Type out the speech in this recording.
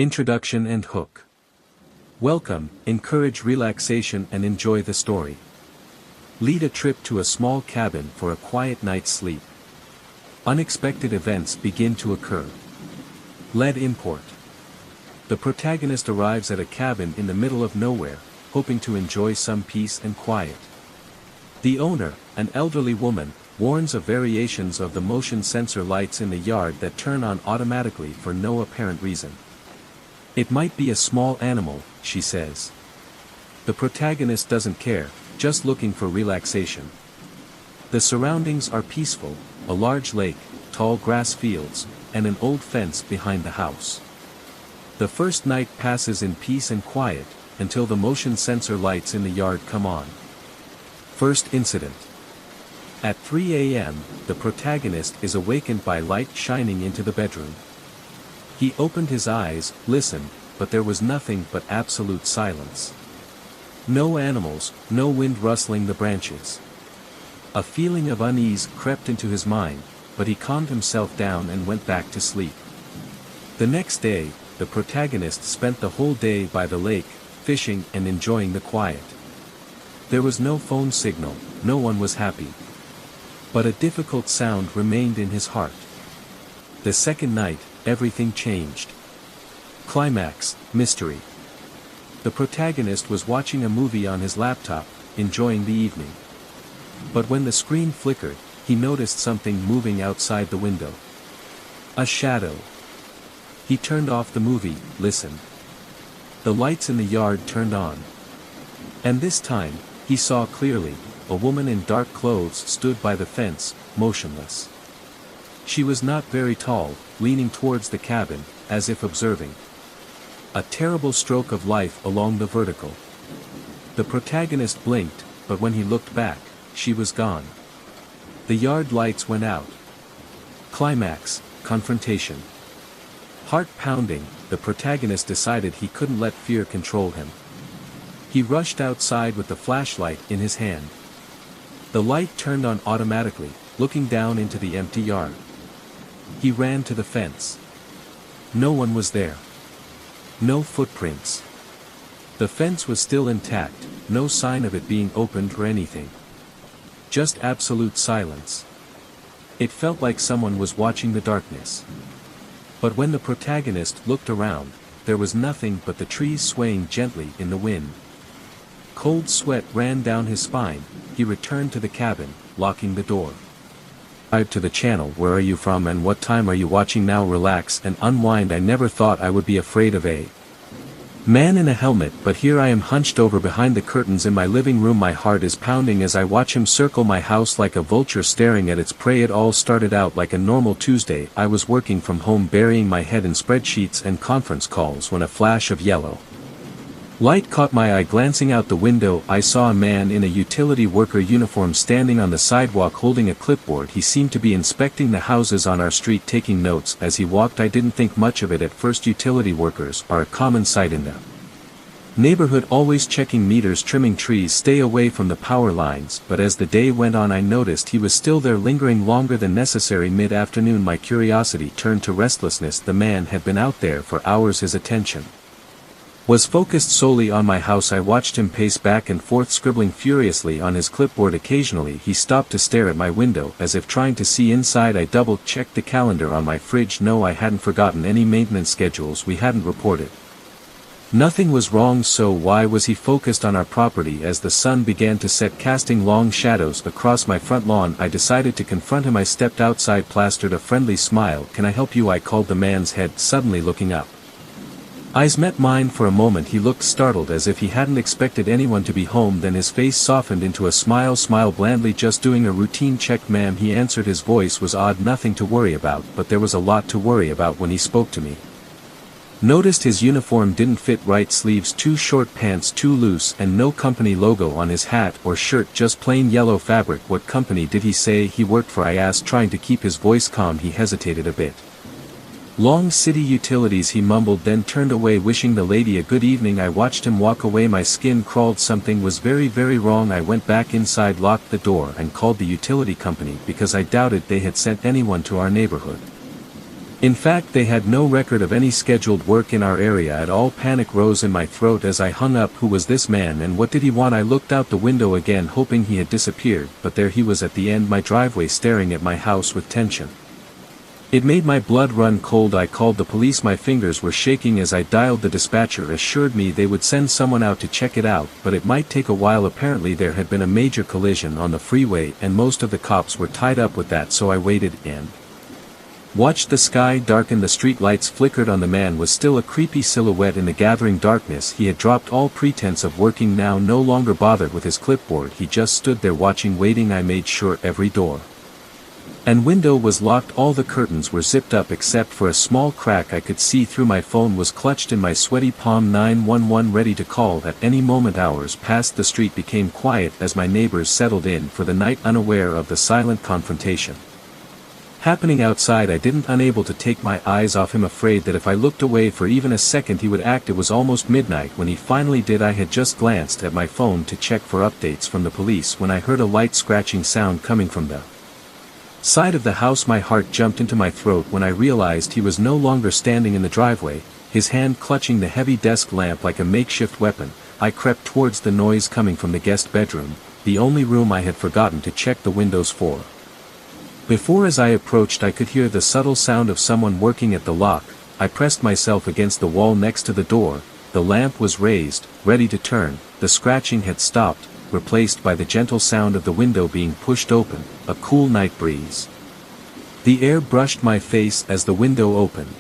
Introduction and hook. Welcome, encourage relaxation and enjoy the story. Lead a trip to a small cabin for a quiet night's sleep. Unexpected events begin to occur. Lead import. The protagonist arrives at a cabin in the middle of nowhere, hoping to enjoy some peace and quiet. The owner, an elderly woman, warns of variations of the motion sensor lights in the yard that turn on automatically for no apparent reason. It might be a small animal, she says. The protagonist doesn't care, just looking for relaxation. The surroundings are peaceful, a large lake, tall grass fields, and an old fence behind the house. The first night passes in peace and quiet, until the motion sensor lights in the yard come on. First incident. At 3 a.m., the protagonist is awakened by light shining into the bedroom. He opened his eyes, listened, but there was nothing but absolute silence. No animals, no wind rustling the branches. A feeling of unease crept into his mind, but he calmed himself down and went back to sleep. The next day, the protagonist spent the whole day by the lake, fishing and enjoying the quiet. There was no phone signal, no one was happy. But a difficult sound remained in his heart. The second night, everything changed. Climax, mystery. The protagonist was watching a movie on his laptop, enjoying the evening. But when the screen flickered, he noticed something moving outside the window. A shadow. He turned off the movie, listened. The lights in the yard turned on. And this time, he saw clearly, a woman in dark clothes stood by the fence, motionless. She was not very tall, leaning towards the cabin, as if observing. A terrible stroke of life along the vertical. The protagonist blinked, but when he looked back, she was gone. The yard lights went out. Climax, confrontation. Heart pounding, the protagonist decided he couldn't let fear control him. He rushed outside with the flashlight in his hand. The light turned on automatically, looking down into the empty yard. He ran to the fence. No one was there. No footprints. The fence was still intact, no sign of it being opened or anything. Just absolute silence. It felt like someone was watching the darkness. But when the protagonist looked around, there was nothing but the trees swaying gently in the wind. Cold sweat ran down his spine. He returned to the cabin, locking the door. Subscribe to the channel. Where are you from and what time are you watching now? Relax and unwind. I never thought I would be afraid of a man in a helmet, but here I am hunched over behind the curtains in my living room. My heart is pounding as I watch him circle my house like a vulture staring at its prey. It all started out like a normal Tuesday. I was working from home, burying my head in spreadsheets and conference calls, when a flash of yellow light caught my eye. Glancing out the window, I saw a man in a utility worker uniform standing on the sidewalk holding a clipboard. He seemed to be inspecting the houses on our street, taking notes as he walked. I didn't think much of it at first. Utility workers are a common sight in the neighborhood, always checking meters, trimming trees, stay away from the power lines. But as the day went on, I noticed he was still there, lingering longer than necessary. Mid-afternoon, my curiosity turned to restlessness. The man had been out there for hours. His attention was focused solely on my house. I watched him pace back and forth, scribbling furiously on his clipboard. Occasionally he stopped to stare at my window, as if trying to see inside. I double-checked the calendar on my fridge. No, I hadn't forgotten any maintenance schedules we hadn't reported. Nothing was wrong, so why was he focused on our property? As the sun began to set, casting long shadows across my front lawn, I decided to confront him. I stepped outside, plastered a friendly smile. "Can I help you?" I called. The man's head suddenly looking up. Eyes met mine for a moment. He looked startled, as if he hadn't expected anyone to be home. Then his face softened into a smile. "Smile blandly. Just doing a routine check, ma'am," he answered. His voice was odd. Nothing to worry about, but there was a lot to worry about when he spoke to me. Noticed his uniform didn't fit right, sleeves too short, pants too loose, and no company logo on his hat or shirt, just plain yellow fabric. "What company did he say he worked for?" I asked, trying to keep his voice calm. He hesitated a bit. "Long City Utilities," he mumbled, then turned away, wishing the lady a good evening. I watched him walk away. My skin crawled. Something was very, very wrong. I went back inside, locked the door, and called the utility company, because I doubted they had sent anyone to our neighborhood. In fact, they had no record of any scheduled work in our area at all. Panic rose in my throat as I hung up. Who was this man and what did he want? I looked out the window again, hoping he had disappeared, but there he was at the end of my driveway, staring at my house with tension. It made my blood run cold. I called the police. My fingers were shaking as I dialed. The dispatcher assured me they would send someone out to check it out, but it might take a while. Apparently there had been a major collision on the freeway and most of the cops were tied up with that, so I waited and watched the sky darken. The street lights flickered on. The man was still a creepy silhouette in the gathering darkness. He had dropped all pretense of working now, no longer bothered with his clipboard. He just stood there watching, waiting. I made sure every door and window was locked. All the curtains were zipped up except for a small crack I could see through. My phone was clutched in my sweaty palm, 911 ready to call at any moment. Hours passed. The street became quiet as my neighbors settled in for the night, unaware of the silent confrontation happening outside. I didn't unable to take my eyes off him, afraid that if I looked away for even a second he would act. It was almost midnight when he finally did. I had just glanced at my phone to check for updates from the police when I heard a light scratching sound coming from the side of the house. My heart jumped into my throat when I realized he was no longer standing in the driveway, his hand clutching the heavy desk lamp like a makeshift weapon. I crept towards the noise coming from the guest bedroom, the only room I had forgotten to check the windows for. Before, as I approached, I could hear the subtle sound of someone working at the lock. I pressed myself against the wall next to the door. The lamp was raised, ready to turn. The scratching had stopped, replaced by the gentle sound of the window being pushed open, a cool night breeze. The air brushed my face as the window opened.